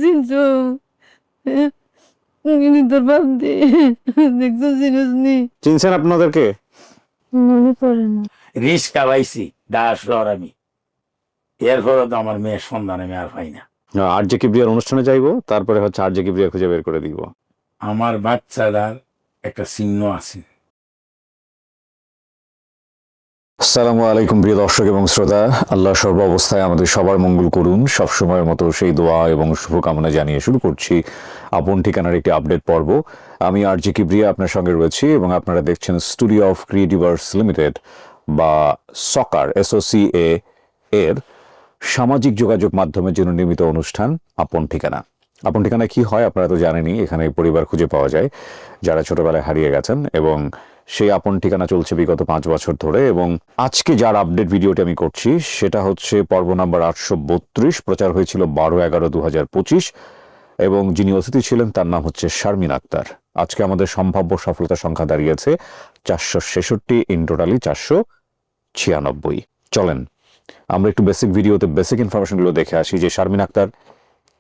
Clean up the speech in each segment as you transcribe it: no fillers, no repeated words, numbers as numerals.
চিনছো তোর বাপ দেখছো চিনসনি? চিনছেন আপনাদেরকে? মনে পড়ে না। রিস্কা পাইছি দাস আমি এরপরে তো আমার মেয়ের সন্ধান আমি আর পাই না। আর জে কিবরিয়ার অনুষ্ঠানে যাইবো, তারপরে হচ্ছে আর জে কিবরিয়া খুঁজে বের করে দিব। আমার বাচ্চাটার একটা চিহ্ন আছে। আসসালামু আলাইকুম প্রিয় দর্শক এবং শ্রোতা, আল্লাহ সর্ব অবস্থায় আমাদের সবার মঙ্গল করুন। সবসময়ের মতো সেই দোয়া এবং শুভকামনা জানিয়ে শুরু করছি আপন ঠিকানার একটি আপডেট পর্ব। আমি আর জে কিবরিয়া আপনার সঙ্গে রয়েছি এবং আপনারা দেখছেন স্টুডিও অফ ক্রিয়েটিভার্স লিমিটেড বা সকার SOCA এর সামাজিক যোগাযোগ মাধ্যমের জন্য নির্মিত অনুষ্ঠান আপন ঠিকানা। আপন ঠিকানা কি হয় আপনারা তো জানেনই। এখানে পরিবার খুঁজে পাওয়া যায় যারা ছোটবেলায় হারিয়ে গেছেন, এবং সেই আপন ঠিকানা চলছে বিগত 5 বছর ধরে। এবং আজকে যার আপডেট ভিডিওটি আমি করছি সেটা হচ্ছে পর্ব নাম্বার 832। প্রচার হয়েছিল 12/11/2025 এবং যিনি অতিথি ছিলেন তার নাম হচ্ছে শারমিন আক্তার। আজকে আমাদের সম্ভাব্য সফলতা সংখ্যা দাঁড়িয়েছে 466, ইন টোটালি 496। চলেন আমরা একটু বেসিক ভিডিওতে বেসিক ইনফরমেশনগুলো দেখে আসি যে শারমিন আক্তার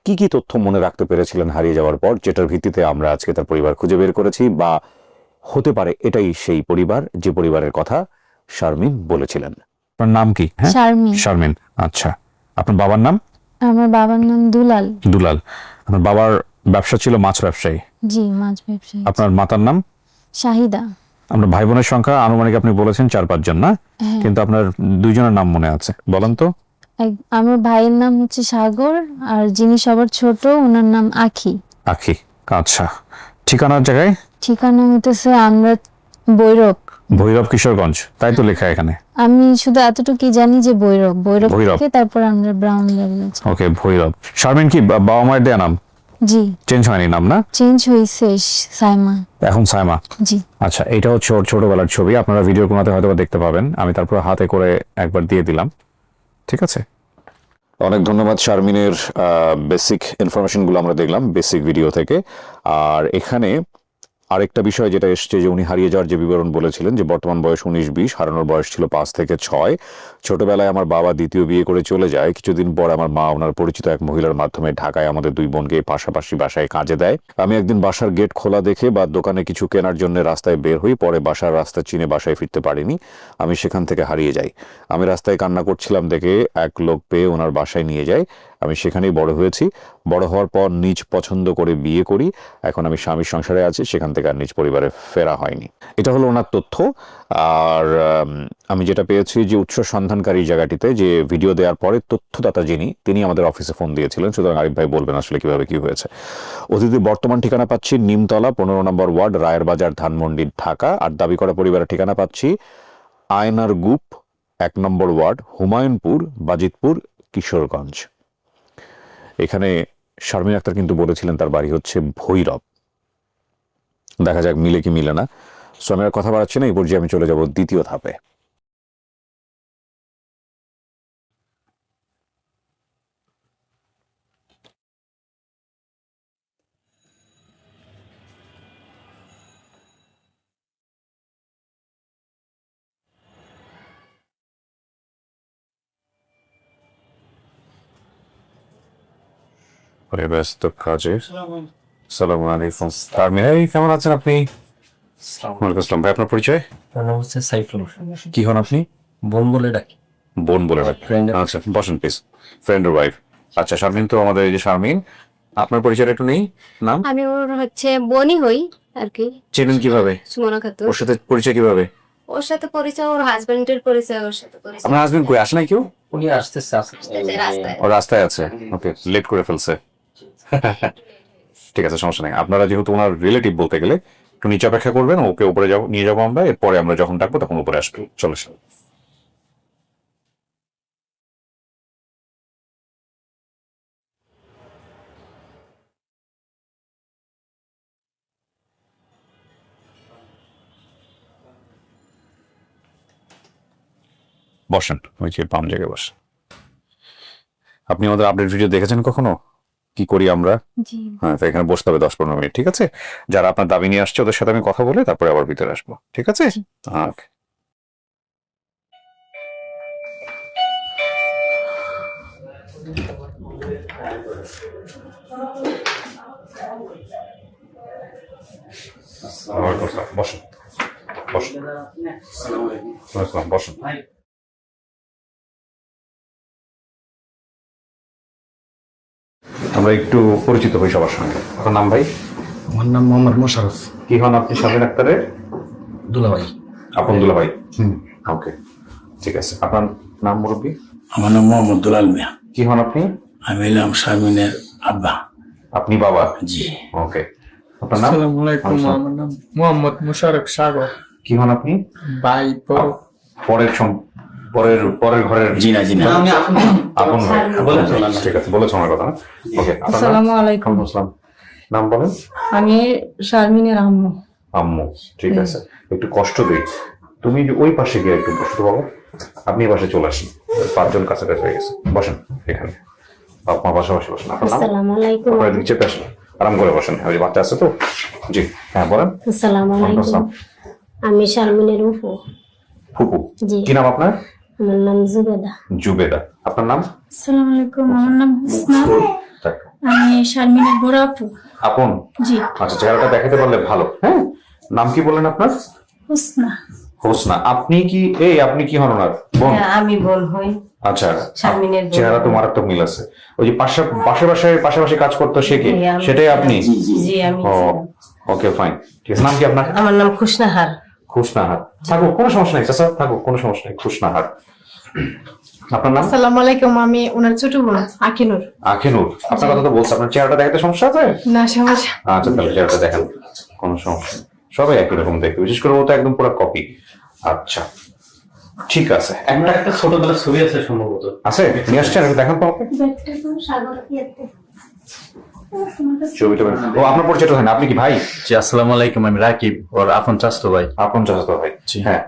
কি কি তথ্য মনে রাখতে পেরেছিলেন হারিয়ে যাওয়ার পর, যেটার ভিত্তিতে আমরা আজকে তার পরিবার খুঁজে বের করেছি, বা হতে পারে এটাই সেই পরিবার যে পরিবারের কথা শারমিন বলেছিলেন। আপনার নাম কি? হ্যাঁ, শারমিন। শারমিন। আচ্ছা, আপনার বাবার নাম? আমার বাবার নাম দুলাল। দুলাল। আপনার বাবার ব্যবসা ছিল মাছ ব্যবসায়ী? জি, মাছ ব্যবসায়ী। আপনার মাতার নাম? শাহিদা। আপনার ভাই বোনের সংখ্যা আনুমানিক আপনি বলেছেন 4-5 জন, না? কিন্তু আপনার 2 জনের নাম মনে আছে, বলেন তো। আমার ভাইয়ের নাম হচ্ছে সাগর, আর যিনি সবার ছোট ওনার নাম আখি। আখি। আচ্ছা, ঠিকানার জায়গায়? ঠিকানা হইতেছে আমরা ভৈরব। ভৈরব, কিশোরগঞ্জ, তাই তো লেখা এখানে। আমি শুধু এতটুকুই জানি যে ভৈরব থেকে তারপর আমরা ব্রাউন লেভেল। ওকে, ভৈরব। শারমিন কি বাবা মায়ের দেয়া নাম? জি। চেঞ্জ হয়নি নাম, না? চেঞ্জ হইছে, সাইমা। এখন সাইমা। জি। আচ্ছা, এটা হচ্ছে ওর ছোটবেলার ছবি, আপনারা ভিডিওর কোনাতে হয়তো দেখতে পাবেন। আমি তারপর হাতে করে একবার দিয়ে দিলাম, ঠিক আছে? অনেক ধন্যবাদ শারমিনের বেসিক ইনফরমেশনগুলো আমরা দেখলাম বেসিক ভিডিও থেকে। আর এখানে আরেকটা বিষয় যেটা এসছে, যে উনি হারিয়ে যাওয়ার যে বিবরণ বলেছিলেন যে বর্তমান বয়স 19-20, হারানোর বয়স ছিল 5 থেকে 6। ছোটবেলায় আমার বাবা দ্বিতীয় বিয়ে করে চলে যায়। কিছুদিন পর আমার মা ওনার পরিচিত এক মহিলার মাধ্যমে ঢাকায় আমাদের 2 বোনকে পাশাপাশি বাসায় কাজে দেয়। আমি একদিন বাসার গেট খোলা দেখে বা দোকানে কিছু কেনার জন্য রাস্তায় বের হই। পরে বাসার রাস্তা চিনে বাসায় ফিরতে পারিনি, আমি সেখান থেকে হারিয়ে যাই। আমি রাস্তায় কান্না করছিলাম দেখে এক লোক পেয়ে ওনার বাসায় নিয়ে যায়। আমি সেখানেই বড় হয়েছি। বড় হওয়ার পর নিজ পছন্দ করে বিয়ে করি। এখন আমি স্বামীর সংসারে আছি, সেখান থেকে আর নিজ পরিবারে ফেরা হয়নি। এটা হলো ওনার তথ্য। আর আমি যেটা পেয়েছি যে উৎস সন্ধানকারী জায়গাটিতে যে ভিডিও দেওয়ার পরে তথ্যদাতা যিনি, তিনি আমাদের অফিসে ফোন দিয়েছিলেন। সুতরাং আরিফ ভাই বলবেন আসলে কিভাবে কি হয়েছে। অতিথির বর্তমান ঠিকানা পাচ্ছি নিমতলা 15 নম্বর ওয়ার্ড, রায়ের বাজার, ধানমন্ডি, ঢাকা। আর দাবি করা পরিবারের ঠিকানা পাচ্ছি আয়নার গুপ 1 নম্বর ওয়ার্ড, হুমায়ুনপুর, বাজিতপুর, কিশোরগঞ্জ। এখানে শারমিন আক্তার কিন্তু বলেছিলেন তার বাড়ি হচ্ছে ভৈরব। দেখা যাক মিলে কি মিলে না। সো আমি আর কথা বাড়াচ্ছি না, এই পর্যায়ে আমি চলে যাব দ্বিতীয় ধাপে। ব্যস্ত কাজে। সালাম আলাইকুম। শারমিন, কেমন আছেন আপনি? ওয়ালাইকুম আসসালাম। ভাই, আপনার পরিচয়? আমার নাম হচ্ছে সাইফুল। কি হন আপনি? বোন বলে ডাকি। বোন বলে ডাক? আচ্ছা, বসেন প্লিজ। ফ্রেন্ডের ওয়াইফ। আচ্ছা শারমিন, তো আমাদের এই যে শারমিন, আপনার পরিচয়টা একটু নেই। নাম? আমি ওর হচ্ছে বোনই হই আর কি। চেনেন কিভাবে? সুমনা খাতুন। ওর সাথে পরিচয় কিভাবে? ওর সাথে পরিচয়, ওর হাজবেন্ডের পরিচয় ওর সাথে পরিচয়। আপনার হাজবেন্ড কই, আসে নাই কেউ? উনি আসতেছে রাস্তায়। ও রাস্তায় আছে। ওকে, লেট করে ফেলছে। ঠিক আছে, সমস্যা নেই। আপনারা যেহেতু ওনার রিলেটিভ বলতে গেলে একটু নিচে অপেক্ষা করবেন, ওকে উপরে নিয়ে যাবো আমরা। এরপরে আমরা যখন ডাকবো তখন উপরে আসবো। চলে আসুন। বসেন, ওই যে বাম জায়গায় বসেন। আপনি আমাদের আপডেট ভিডিও দেখেছেন কখনো কি করি আমরা? জি। হ্যাঁ, তো এখানে বসতে হবে 10-15 মিনিট, ঠিক আছে? যারা আপনার দাবি নিয়ে আসছে ওদের সাথে আমি কথা বলে তারপরে আবার ভিতরে আসবো, ঠিক আছে? ওকে। বসুন বসুন বসুন। আমরা একটু পরিচিত হই সবার সঙ্গে। আপনার নাম ভাই? আমার নাম মোহাম্মদ মোশাররফ। কি হন আপনি শারমিন আক্তারের? দুলাভাই। আপন দুলা ভাই। ওকে, ঠিক আছে। আপনার নাম মুরব্বী? আমার নাম মোহাম্মদ দুলাল মিয়া। কি হন আপনি? আমি এলাম শারমিনের আব্বা। আপনি বাবা? জি। ওকে, আপনার নাম? আসসালামু আলাইকুম, আমার নাম মোহাম্মদ মুশাররফ সাগর। কি হন আপনি? ভাই বড়। পরের পরের ঘরের জিনা জিনা। আপন ভাই। ঠিক আছে, বলেছো আমার কথা। ওকে, আপনার নাম? আসসালামু আলাইকুম। ওয়ালাইকুম আসসালাম। নাম বলেন? আমি শারমিনের আম্মু। আম্মু, ঠিক আছে। একটু কষ্ট দিই, তুমি ওই পাশে গিয়ে একটু বসতে বাবা, আপনি এই পাশে চলে আসেন। 5 জন কাছাকাছি হয়ে গেছে, বসেন এখানে। বাবা মা পাশাপাশি বসেন। আপনার নাম? আসসালামু আলাইকুম। আপনার দিকে চেপে আসেন, আরাম করে বসেন। ওই যে বাচ্চা আছে তো। জি হ্যাঁ, বলেন। আসসালামু আলাইকুম। আসসালাম। আমি শারমিনের উফু। ফুপু। জি। কি নাম আপনার? আমার নাম জুবেদা। জুবেদা। আপনার নাম? আসসালামু আলাইকুম, আমার নাম হুসনা। যাক, আমি শারমিনের বড় আপু। আপন? জি। আচ্ছা, চেহারাটা দেখাতে পারলে ভালো। হ্যাঁ, নাম কি বললেন আপনার? হুসনা। হোসনা। আপনি কি আপনি কি হন ওনার বোন? আমি বোন হই আচ্ছা, শারমিনের বোন। চেহারা তো মারাত্মক মিল আছে। ওই যে পাশাপাশি কাজ করতো সে কি? জি, আমি। সেটাই আপনি? জি আমি। ও, ওকে ফাইন, ঠিক আছে। নাম কি আপনার? আমার নাম খুশনাহার। খুশনাহার। থাকুক, কোনো সমস্যা নেই চাচা, থাকুক, কোনো সমস্যা নেই। খুশনাহার। আপনার নাম? আসসালামু আলাইকুম, আমি ওনার ছোট বোন আকিনুর। আখিনুর। আপনার কথা তো বলছে, আপনার চেহারাটা দেখাতে সমস্যা আছে? না সমস্যা। আচ্ছা, তাহলে চেহারাটা দেখেন, কোনো সমস্যা নেই। সবাই একই রকম দেখতে, বিশেষ করে ও তো একদম পুরো কপি। আচ্ছা, ঠিক আছে। একটা ছোটবেলার ছবি আছে সম্ভবত। আছে, নিয়ে আসছেন, আমি দেখান তো আমাকে ছবিটা। ও, আপনার পরিচয়টা হয় না, আপনি কি ভাই? জি, আসসালামু আলাইকুম, আমি রাকিব, ওর আপন চাচতো ভাই। আপন চাচাতো ভাই? হ্যাঁ।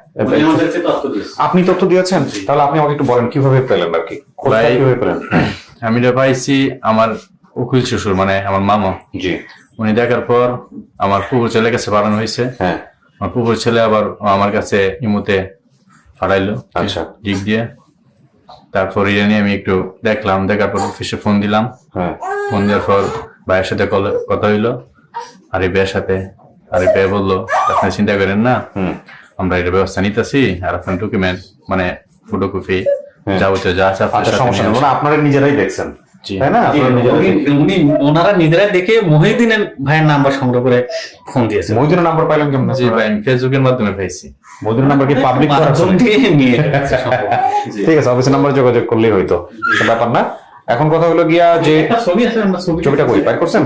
আমাদেরকে তথ্য দিয়েছে। আপনি তথ্য দিয়েছেন, তাহলে আপনি আমাকে একটু বলেন কিভাবে পেলেন আর কি, খোঁজটা ভাই- কিভাবে পেলেন? আমি এটা পাইছি আমার উকিল শ্বশুর, মানে আমার মামা। জি। উনি দেখার পর আমার পুকুর ছেলে কাছে পাঠানো হয়েছে। হ্যাঁ। আমার পুকুর ছেলে আবার আমার কাছে ইমুতে পাঠাইলো। আচ্ছা। দিক দিয়ে তারপর এটা নিয়ে আমি একটু দেখলাম, দেখার পর অফিসে ফোন দিলাম। হ্যাঁ। ফোন দেওয়ার পর ভাইয়ের সাথে কথা হইলো, আর এই ভাইয়ের সাথে। আর এই ভাই বললো, আপনি চিন্তা করেন না, আমরা এটা ব্যবস্থা নিতেছি, আর আপনার ডকুমেন্ট মানে ফটোকপি যাবতীয় যা আছে আপনার আচ্ছা, সাথে সমস্যা নিয়ে নেই, আসুন। আপনারা নিজেরাই দেখছেন, জি। তাই না? আপনারা নিজেরাই দেখছেন। ওনারা নিজেরাই দেখে মহিউদ্দিনের ভাইয়ের নাম্বার সংগ্রহ করে ফোন দিয়েছে। মহিউদ্দিনের নাম্বার পাইলেন কেমন? জি ভাই, আমি ফেসবুকের মাধ্যমে পাইছি। মহিউদ্দিনের নাম্বার কি পাবলিক করা আছে? মাধ্যম দিয়ে নিয়ে গেছে সম্ভব। ঠিক আছে, অফিসের নাম্বারে যোগাযোগ করলেই হয়তো, কোনো ব্যাপার না। এখন কথা হলো গিয়া যে একটা ছবি আছে, আমরা ছবিটা কই বাইর করছেন?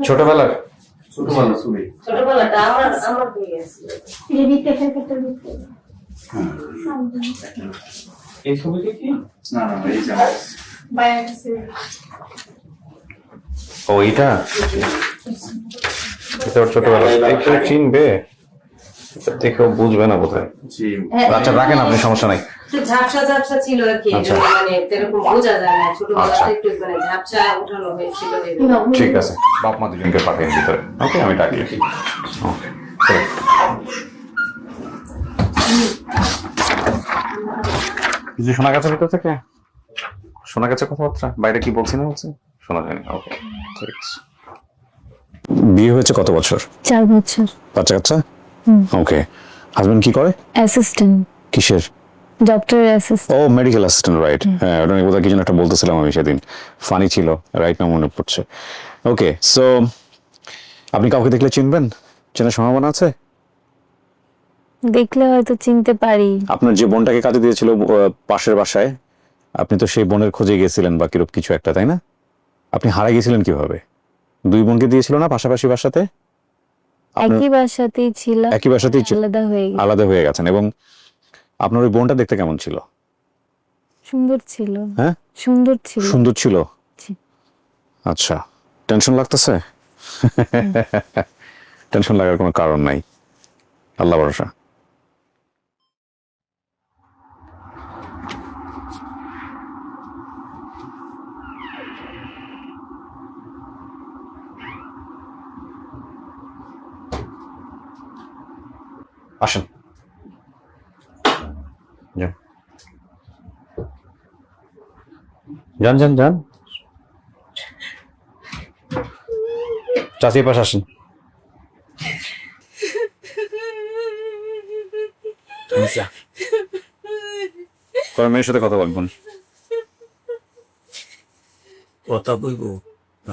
ছোটবেলার ছোটবেলাটা আমার হয়ে গেছে। এই ছবিটা কি? ও, এটা এটা ওর ছোটবেলা, একটু চিনবে, এটা দেখেও বুঝবে না বোধহয়। জি। আচ্ছা, রাখেন আপনি, সমস্যা নাই। একটু ঝাপসা ঝাপসা ছিল আর কি, আচ্ছা। মানে এরকম বোঝা যায় না। আচ্ছা। ছোটবেলাটা একটু মানে ঝাপসা উঠানো হয়েছিল। ঠিক আছে, বাপ মা দুজনকে পাঠিয়ে ভিতরে। ওকে, আমি ডাকি। ওকে, চলো। কিছু শোনা গেছে ভিতর থেকে? শোনা গেছে কথাবার্তা? বাইরে কি বলছি না বলছে? শোনা যায়নি। ওকে, ঠিক আছে। বিয়ে হয়েছে কত বছর? 4 বছর। বাচ্চা কাচ্চা? ওকে। হাজবেন্ড কি করে? অ্যাসিস্ট্যান্ট, কিসের? ডক্টরের অ্যাসিস্ট্যান্ট। ও, মেডিকেল অ্যাসিস্ট্যান্ট, রাইট। হ্যাঁ, ওটা নিয়ে বোধহয় কি যেন একটা বলতেছিলাম আমি সেদিন, ফানি ছিল, রাইট না মনে পড়ছে। ওকে, সো আপনি কাউকে দেখলে চিনবেন? চেনার সম্ভাবনা আছে? দেখলে হয়তো চিনতে পারি। আপনার যে বোনটাকে কাজে দিয়েছিল পাশের বাসায়, আপনি তো সেই বোনের খোঁজে গিয়েছিলেন বা কিরূপ কিছু একটা, তাই না? আপনি হারা গেছিলেন কিভাবে? 2 বোনকে দিয়েছিল না পাশাপাশি বাসাতে? একই বাসাতেই ছিল, একই বাসাতেই ছিল, আলাদা হয়ে গেছে। আলাদা হয়ে গেছেন। এবং আপনার ওই বোনটা দেখতে কেমন ছিল? সুন্দর ছিল। হ্যাঁ, সুন্দর ছিল। সুন্দর ছিল। জি। আচ্ছা, টেনশন লাগতেছে? টেনশন লাগার কোনো কারণ নাই, আল্লাহ ভরসা। আসেন, যান। যান যান যান, চাষি পাশে আসেন। আচ্ছা, তোমার মেয়ের সাথে কথা বলবেন। কথা কইব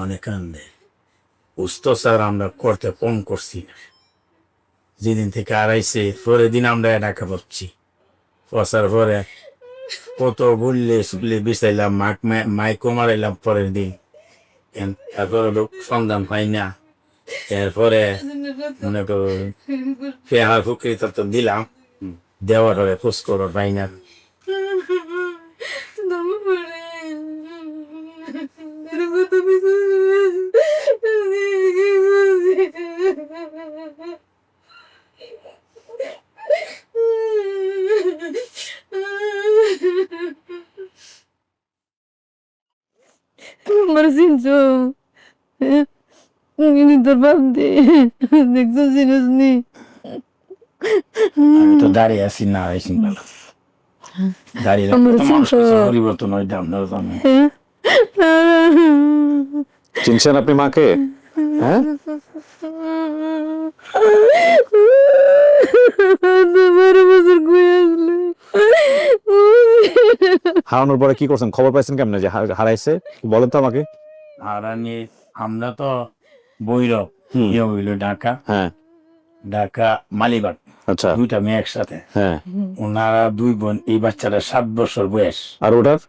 অনেক কান্দে। উস্ত স্যার আমরা করতে কম করছি না, যেদিন থেকে আড়াইছে পরের দিন আমরা একা পাচ্ছি। পচার পরে কত বললে শুনলে বিচাইলাম, মাইকো মারাইলাম পরের দিন, তারপরে সন্ধান পাই না। এরপরে মনে করো পেহা ফুকরি তো দিলাম, দেওয়ার হলে খোঁজ করো পাই না। আমার চিনছো? তোর বাপ দে দেখছো, চিনিস নি? আমি তো দাঁড়িয়ে আছি না, আইসি ভালো দাঁড়িয়ে পরিবর্তন হয় দাম না জানো। চিনছেন আপনি মাকে? হ্যাঁ, হারানোর পরে কি করছেন? খবর পাইছেন কেমনে যে হারাইছে? বলেন তো আমাকে। হারানি আমরা তো বৈরব ইয়ে হইল ঢাকা, হ্যাঁ ঢাকা মালিবাগ, আচ্ছা, দুইটা মেয়ে একসাথে। হ্যাঁ। ওনারা দুই বোন, এই বাচ্চাটা 7 বছর বয়স, আর ওটার?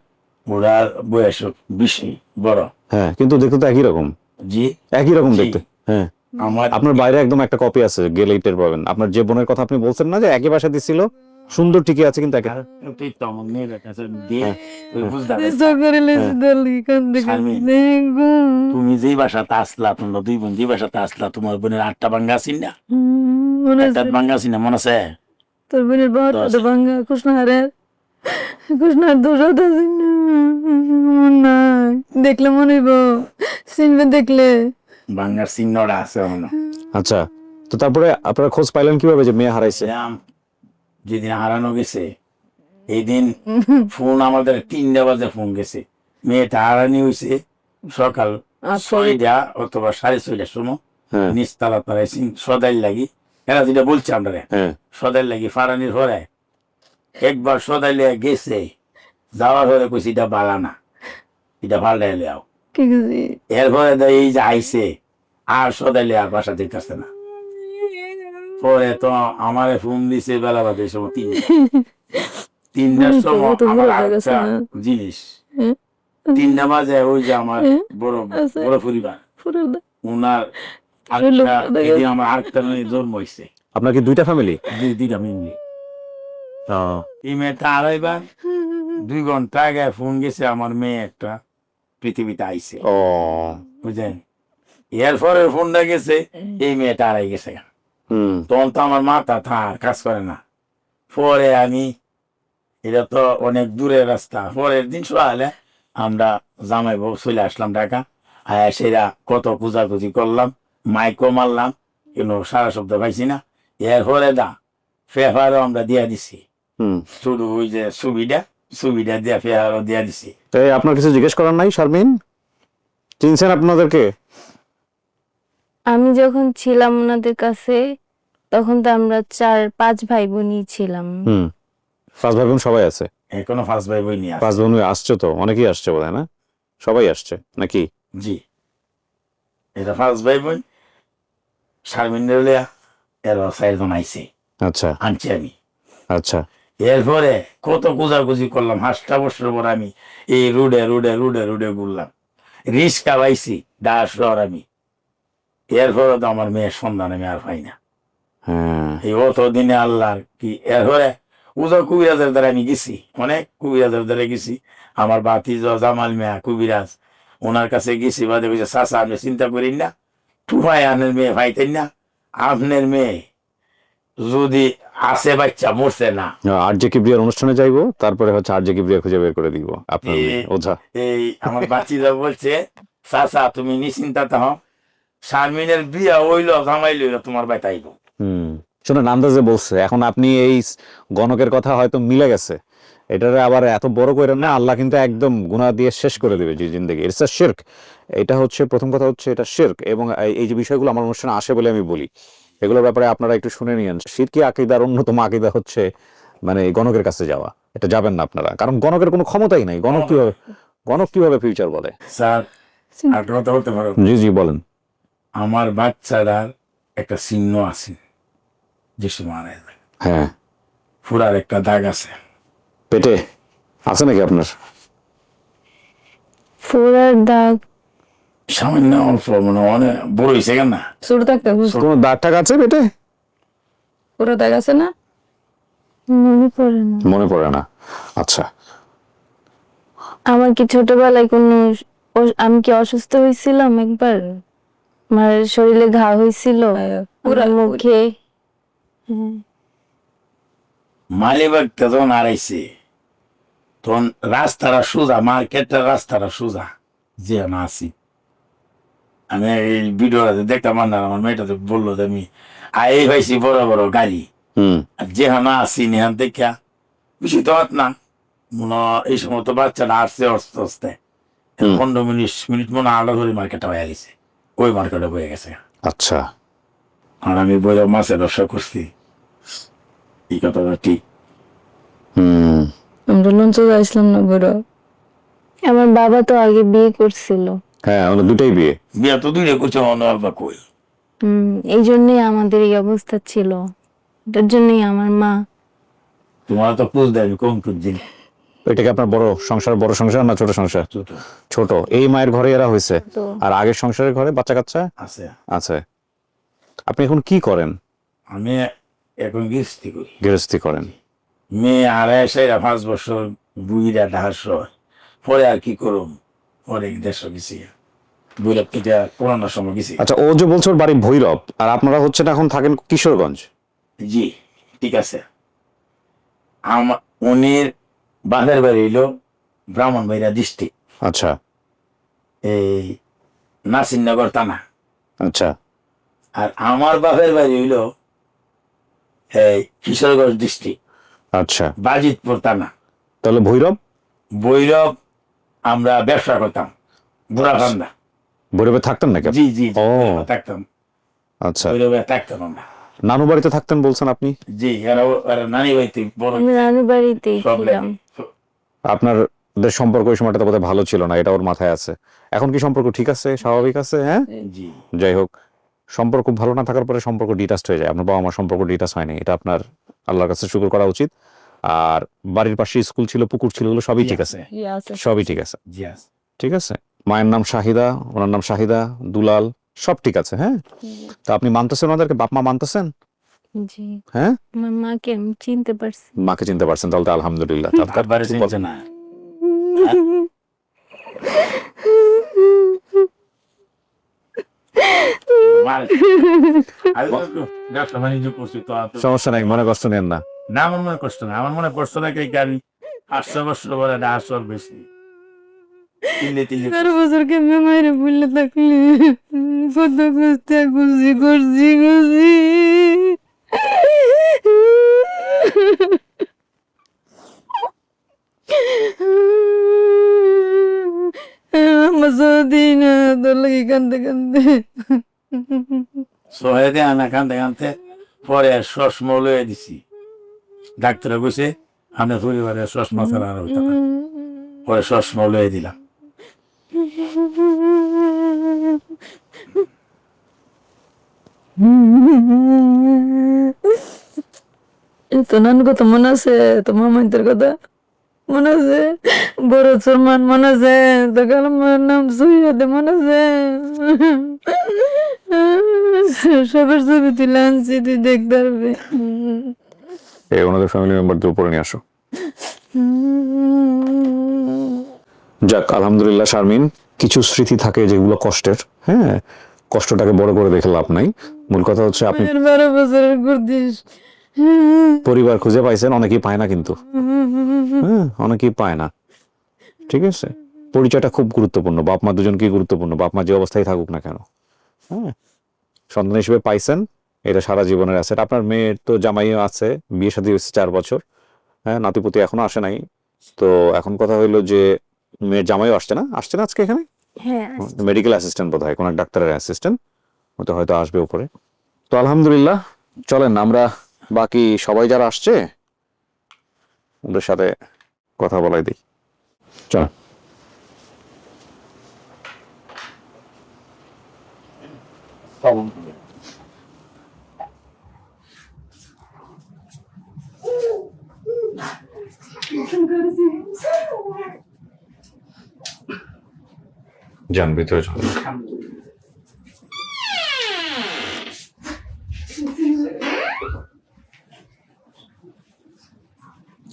ওরা বয়স বেশি বড়। হ্যাঁ, কিন্তু দেখতে তো একই রকম। জি একই রকম দেখতে। হ্যাঁ, আমার আপনার বাইরে একদম একটা কপি আছে, গেলেই টের পাবেন। আপনার যে বোনের কথা আপনি বলছেন না যে একই বাসা দিছিল, সুন্দর ঠিকই আছে, কিন্তু তুই তো আমার মেয়ের কাছে দিয়ে বুঝতে তুমি যেই বাসাতে আসলা, তোমরা দুই বোন যে বাসাতে আসলা, তোমার বোনের 8টা ভাঙ্গা আছি না, 8টা ভাঙ্গা আছি না, মনে আছে? তোর বোনের বাহাত্তরটা ভাঙ্গা, কৃষ্ণহারের দোষাত আছে না, দেখলে মনে হইব, চিনবে দেখলে। ভাঙ্গার চিহ্নটা আছে এখনো। আচ্ছা, তো তারপরে আপনারা খোঁজ পাইলেন কিভাবে যে মেয়ে হারাইছে? যেদিন হারানো গেছে এই দিন ফোন আমাদের 3টা বাজে ফোন গেছে। মেয়েটা হারানি হয়েছে সকাল 6টা অথবা 6:30টার সময় নিচতলা তারাইছি সদাই লাগি। এরা যেটা বলছে আমরা সদাই লাগি ফারানির ঘরে একবার সদাই লেগে গেছে, যাওয়ার পরে কইছি এটা বালা না, এটা পাল্টাই লেও। এরপরে এই যে আইসে আর সদাই লেয়া বাসা দিতেছে না। পরে তো আমার ফোন দিছে বেলা বাজে সময় 3টার সময় আমার আরেকটা জিনিস 3টা বাজে, ওই যে আমার বড় বড় পরিবার ওনার আমার আরেকটা জন্ম হয়েছে। আপনার কি দুইটা ফ্যামিলি? দুইটা মিলি। এই মেয়েটা আড়াইবার 2 ঘন্টা আগে ফোন গেছে, আমার মেয়ে একটা পৃথিবীতে আইছে, বুঝলেন? এরপরে ফোনটা গেছে, এই মেয়েটা আড়াই গেছে। তখন তো আমার মাথা থার কাজ করে না। পরে আমি, এটা তো অনেক দূরের রাস্তা, পরের দিন সকালে আমরা জামাই বউ চলে আসলাম ঢাকা। সেটা কত খোঁজাখুঁজি করলাম, মাইকও মারলাম, কিন্তু সারা শব্দ পাইছি না। এরপরে ফেফারও আমরা দিয়া দিছি, শুধু ওই যে সুবিধা দিয়া ফেফারও দিয়া দিছি। আপনার কিছু জিজ্ঞেস করার নাই শারমিন? চিনছেন আপনাদেরকে? আমি যখন ছিলাম ওনাদের কাছে তখন তো আমরা 4-5 ভাই বোনই ছিলাম। 5 ভাই বোন সবাই আছে? এখনো 5 ভাই বোন নিয়ে 5 বোন আসছে তো, অনেকেই আসছে বোধ হয়, না সবাই আসছে নাকি? জি, এটা 5 ভাই বোন। শারমিনের লিয়া এর 4 জন আইছে। আচ্ছা, আনছি আমি। আচ্ছা, এরপরে কত খোঁজাখুঁজি করলাম, 5টা বছর পর আমি এই রোডে রোডে রোডে রোডে ঘুরলাম, রিস্কা পাইছি 10 শহর আমি। এরপরে তো আমার মেয়ের সন্ধান আমি আর পাই না। এই অত দিনে আল্লাহর কি। এরপরে উজা কবিরাজের দ্বারা আমি গেছি, অনেক কবিরাজের দ্বারা গেছি। আমার বাতি জামাল মিয়া কবিরাজ, ওনার কাছে গেছি, বাদে কইছে চাচা আপনি চিন্তা করেন না, টুফাই আনের মেয়ে পাইতেন না, আপনার মেয়ে যদি আছে বাচ্চা মরছে না। আরজে কিবরিয়ার অনুষ্ঠানে যাইবো, তারপরে হচ্ছে আরজে কিবরিয়া খুঁজে বের করে দিব আপনার ওঝা। এই আমার বাচ্চিরা বলছে চাচা তুমি নিশ্চিন্তা থাকো, শারমিনের বিয়া হইল জামাই লইল তোমার বাড়িতে আইব। শুনে নান্দাজে বলছে, এখন আপনি এই গণকের কথা হয়তো মিলে গেছে, এটারে আবার এত বড় করে না, আল্লাহ কিন্তু একদম গুনাহ দিয়ে শেষ করে দেবে জিন্দেগি। ইটস আ শিরক। এটা হচ্ছে প্রথম কথা, হচ্ছে এটা শিরক। এবং এই যে বিষয়গুলো আমার অনুষ্ঠানে আসে বলে আমি বলি, এগুলোর ব্যাপারে আপনারা একটু শুনে নিয়েন। শিরকি আকীদার অন্যতম আকীদা হচ্ছে মানে গণকের কাছে যাওয়া। এটা যাবেন না আপনারা, কারণ গণকের কোনো ক্ষমতাই নাই। গণক কিভাবে ফিউচার বলে? স্যার আর কথা বলতে পারো? জি জি বলেন। আমার বাচ্চাটার একটা চিহ্ন আছে, যিশু মারা যায়, হ্যাঁ, ফুরার একটা দাগ আছে পেটে আছে নাকি আপনার? ফোড়ার দাগ সামান্য অল্প, মানে অনেক বড় হয়েছে কেন না? ছোট থাকতে কোনো দাগ টাগ আছে পেটে? পুরো দাগ আছে না? মনে পড়ে না। মনে পড়ে না। আচ্ছা, আমার কি ছোটবেলায় কোনো আমি কি অসুস্থ হয়েছিলাম একবার? আমার শরীরে ঘা হয়েছিল পুরো মুখে। মালিবাগটা যখন আড়াইছে তখন রাস্তাটা সোজা, মার্কেটটা রাস্তাটা সোজা যে আমি আছি। আমি এই ভিডিওটা দেখতাম না, আমার মেয়েটা তো বললো যে আমি আই পাইছি বড় বড় গাড়ি, আর যেখানে আছি নেহান দেখা বেশি তো না মনে হয় এই সময় তো বাচ্চাটা আসছে আস্তে আস্তে 15 মিনিট মনে হয় আলাদা করে মার্কেটটা হয়ে গেছে, ওই মার্কেটে বয়ে গেছে। আচ্ছা। আর আমি বইলে মাছের ব্যবসা করছি, এই কথাটা ঠিক। আমরা লঞ্চ আসলাম না বড়। আমার বাবা তো আগে বিয়ে করছিল। হ্যাঁ, ওরা দুটাই বিয়ে। বিয়া তো দুইটা করছে, মনে হয় বা কই। এই জন্যই আমাদের এই অবস্থা ছিল। এটার জন্যই আমার মা। তোমার তো পুজ দেয়, আমি কম পুজ দিই। এটাকে আপনার বড় সংসার না ছোট সংসার? ছোট। এই মায়ের ঘরে এরা হয়েছে, আর আগের সংসারের ঘরে বাচ্চা কাচ্চা আছে আছে। আপনি এখন কি করেন? আমি এখন গৃহস্থী করি। গৃহস্থী করেন। মেয়ে 2.5 বছর বুইরা ঢাস, পরে আর কি করুম, পরে দেশ গেছি, বুইরা পিঠা পুরানোর সময় গেছি। আচ্ছা, ও যে বলছে ওর বাড়ি ভৈরব, আর আপনারা হচ্ছেন এখন থাকেন কিশোরগঞ্জ। জি ঠিক আছে। আমার উনির বাঁধের বাড়ি হইল ব্রাহ্মণবাড়িয়া ডিস্ট্রিক্ট, আচ্ছা এই নাসিরনগর থানা। আচ্ছা আর আমার বাপের বাড়ি হইল এই কিশোরগঞ্জ ডিস্ট্রিক্ট, আচ্ছা। বাজিতপুর থানা। তাহলে ভৈরব? ভৈরব আমরা ব্যবসা করতাম, বুড়াকান্দা। ভৈরবে থাকতেন নাকি? জি জি জি, ও থাকতাম। আচ্ছা। ভৈরবে থাকতাম আমরা। নানু বাড়িতে থাকতেন বলছেন আপনি? জি, এরা নানি বাড়িতে বড় আমি নানু বাড়িতে সব ছিলাম। আপনাদের সম্পর্ক ওই সময়টা বোধহয় ভালো ছিল না, এটা ওর মাথায় আছে। এখন কি সম্পর্ক ঠিক আছে, স্বাভাবিক আছে? হ্যাঁ, জি। যাই হোক, সম্পর্ক ভালো না থাকার পরে সম্পর্ক ডিটাচড হয়ে যায়। আপনার বাবা মার সম্পর্ক ডিটাচ হয়নি, এটা আপনার আল্লাহর কাছে শুকর করা উচিত। আর বাড়ির পাশে স্কুল ছিল, পুকুর ছিল, এগুলো সবই ঠিক আছে, সবই ঠিক আছে। জি আছে। ঠিক আছে। মায়ের নাম শাহিদা, ওনার নাম শাহিদা, দুলাল, সব ঠিক আছে। হ্যাঁ, তা আপনি মানতেছেন ওনাদেরকে? বাপ মা মানতেছেন? জি। হ্যাঁ, আমার মাকে আমি চিনতে পারছি। মাকে চিনতে পারছেন, তাহলে তো আলহামদুলিল্লাহ। বাড়ি চিনছে না। সমস্যা নাই, মনে কষ্ট নেন না। না, আমার মনে কষ্ট না, আমার মনে কষ্ট না। এই গাড়ি 800 বছর পরে 800 বেশি 13 বছর কেমনে মায়ের ভুলে থাকলে কত কষ্ট করছি করছি করছি। আমার সত্যি না, তোর লাগে কান্দে কান্দে সোহেদে আনা কানতে কানতে পরে চশমা লয়ে দিছি। ডাক্তারে কইছে আপনার পরিবারের চশমা ছাড়া আর হইতো না। পরে চশমা লয়ে দিলাম। তো নান কথা মনে আছে, তো মামাইতের কথা মনে আছে, বড় সলমান মনে আছে, তো কালামার নাম সৈয়দে মনে আছে। সবার ছবি তুলে আনছি, তুই দেখতে পারবি। ওনাদের ফ্যামিলি মেম্বারদের উপরে নিয়ে আসো। যাক, আলহামদুলিল্লাহ শারমিন, কিছু স্মৃতি থাকে যেগুলো কষ্টের। হ্যাঁ, কষ্টটাকে বড় করে দেখে লাভ নাই। মূল কথা হচ্ছে আপনি 12 বছরের করতিস। পরিবার খুঁজে পাইছেন, অনেকেই পায় না কিন্তু। হ্যাঁ, অনেকেই পায় না। ঠিক আছে, পরিচয়টা খুব গুরুত্বপূর্ণ। বাপ মা দুজনকেই গুরুত্বপূর্ণ, বাপ মা যে অবস্থায় থাকুক না কেন। হ্যাঁ, সন্তান হিসেবে পাইছেন, এটা সারা জীবনের অ্যাসেট। আপনার মেয়ের তো জামাইও আছে, বিয়ে শাদী হয়েছে 4 বছর। হ্যাঁ, নাতিপুতি এখনো আসে নাই। তো এখন কথা হইলো যে মেয়ের জামাইও আসছে না আজকে এখানে? হ্যাঁ মেডিকেল অ্যাসিস্ট্যান্ট বোধ হয়, কোন এক ডাক্তারের অ্যাসিস্ট্যান্ট, ও তো হয়তো আসবে উপরে। তো আলহামদুলিল্লাহ, চলেন আমরা বাকি সবাই যারা আসছে ওদের সাথে কথা বলাই দিই। চল। যান ভিতরে চলুন।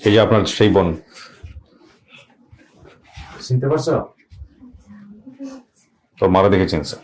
এই যে আপনার সেই বোন, চিনতে পারছো? তো মারা দেখে চিনছে।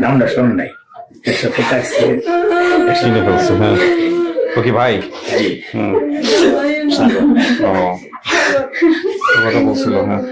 নামটা শোন নাই, একসাথে ট্যাক্সি চিনে ফেলছে। হ্যাঁ, ও কি ভাই? ও কথা বলছিল। হ্যাঁ,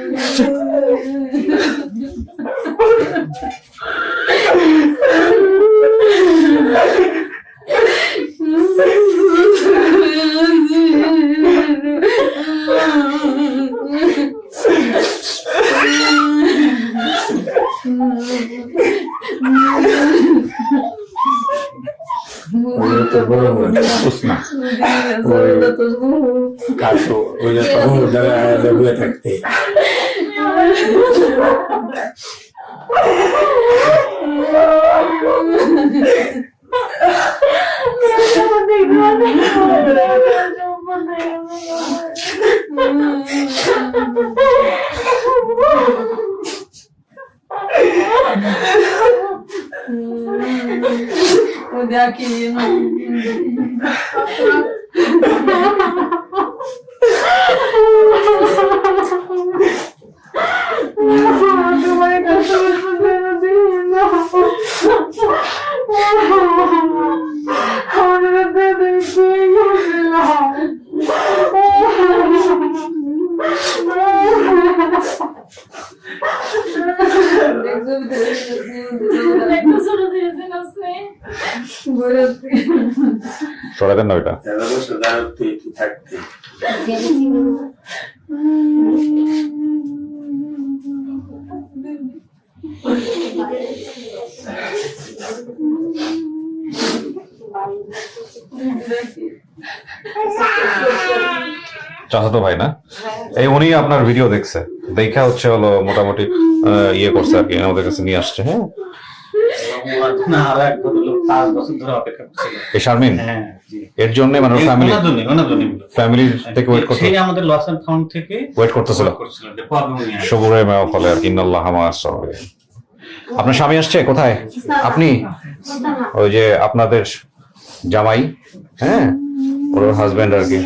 থাকতে সরাই দেন না ওইটা। থাকতে চাচাতো ভাই না? এই উনি আপনার ভিডিও দেখছে, দেখা হচ্ছে হলো মোটামুটি ইয়ে করছে আর কি, আমাদের কাছে নিয়ে আসছে। হ্যাঁ, না আর এক ভদ্রলোক 5 বছর ধরে অপেক্ষা করছিল। এই শারমিন হ্যাঁ জি, এর জন্য মানে ফ্যামিলি ফ্যামিলি থেকে ওয়েট করতে, সেই আমাদের লস এন্ড ফাউন্ড থেকে ওয়েট করতেছিল যে প্রবলেম নিয়ে সবুরে মেওয়া ফলে আর কি। ইন্নাল্লাহ মা আস-সাবিরিন। আপনার স্বামী আসছে কোথায়? আপনি ওই যে আপনাদের জামাই, হ্যাঁ ওর হাজবেন্ড আর কি।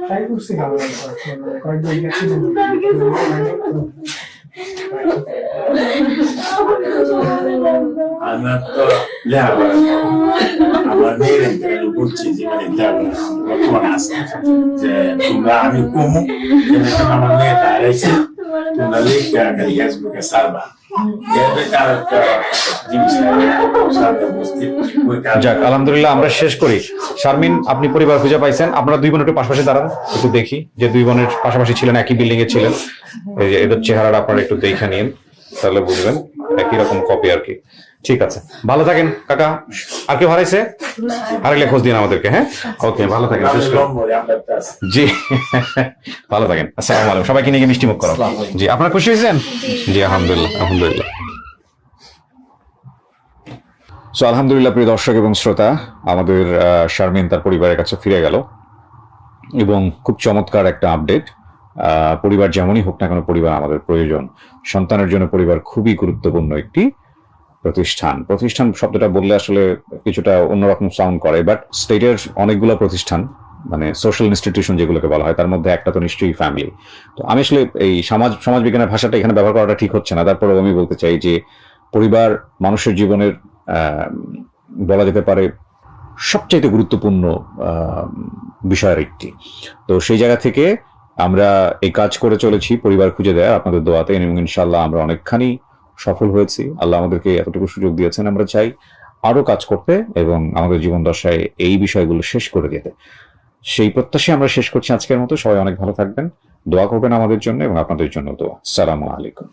তাই করছি কয়েকদিন গেছি আমার তো লেখাপড়া আমার মেয়ের বলছি যে মানে লেখাপড়া বর্তমানে আছে যে তোমরা আমি কমু আমার মেয়েটা হারাইছে, তোমরা লিখে খালি ফেসবুকে সারবা। যাক আলহামদুলিল্লাহ, আমরা শেষ করি। শারমিন, আপনি পরিবার খুঁজে পাইছেন, আপনারা দুই বোন একটু পাশাপাশি দাঁড়ান, একটু দেখি যে দুই বোনের পাশাপাশি ছিলেন, একই বিল্ডিং এ ছিলেন। এই যে এদের চেহারাটা আপনারা একটু দেখে নিন, তাহলে বুঝবেন একই রকম কপি আর কি। ঠিক আছে, ভালো থাকেন কাকা। আর কেউ হারাইছে? হারাইলে খোঁজ দিন আমাদেরকে। হ্যাঁ, ওকে, ভালো থাকেন। শেষ করুন। জি, ভালো থাকেন। আসসালামু আলাইকুম। সবাইকে নিয়ে গিয়ে মিষ্টি মুখ করো। জি, আপনারা খুশি হয়েছেন? জি, আলহামদুলিল্লাহ, আলহামদুলিল্লাহ। সো আলহামদুলিল্লাহ, প্রিয় দর্শক এবং শ্রোতা, আমাদের শারমিন তার পরিবারের কাছে ফিরে গেল এবং খুব চমৎকার একটা আপডেট। পরিবার যেমনই হোক না কেন, পরিবার আমাদের প্রয়োজন। সন্তানের জন্য পরিবার খুবই গুরুত্বপূর্ণ একটি প্রতিষ্ঠান। প্রতিষ্ঠান শব্দটা বললে আসলে কিছুটা অন্যরকম সাউন্ড করে, বাট স্টেটের অনেকগুলো প্রতিষ্ঠান, মানে সোশ্যাল ইনস্টিটিউশন যেগুলোকে বলা হয়, তার মধ্যে একটা তো নিশ্চয়ই ফ্যামিলি। তো আমি আসলে এই সমাজ বিজ্ঞানের ভাষাটা এখানে ব্যবহার করাটা ঠিক হচ্ছে না, তারপরেও আমি বলতে চাই যে পরিবার মানুষের জীবনের বলা যেতে পারে সবচাইতে গুরুত্বপূর্ণ বিষয়ের একটি। তো সেই জায়গা থেকে আমরা এই কাজ করে চলেছি, পরিবার খুঁজে দেয় আপনাদের দোয়াতে, এবং ইনশাআল্লাহ আমরা অনেকখানি সফল হয়েছি। আল্লাহ আমাদেরকে এতটুকু সুযোগ দিয়েছেন, আমরা চাই আরো কাজ করতে এবং আমাদের জীবন দশায় এই বিষয়গুলো শেষ করে যেতে। সেই প্রত্যাশায় আমরা শেষ করছি আজকের মতো। সবাই অনেক ভালো থাকবেন, দোয়া করবেন আমাদের জন্য এবং আপনাদের জন্য দোয়া। আসসালামু আলাইকুম।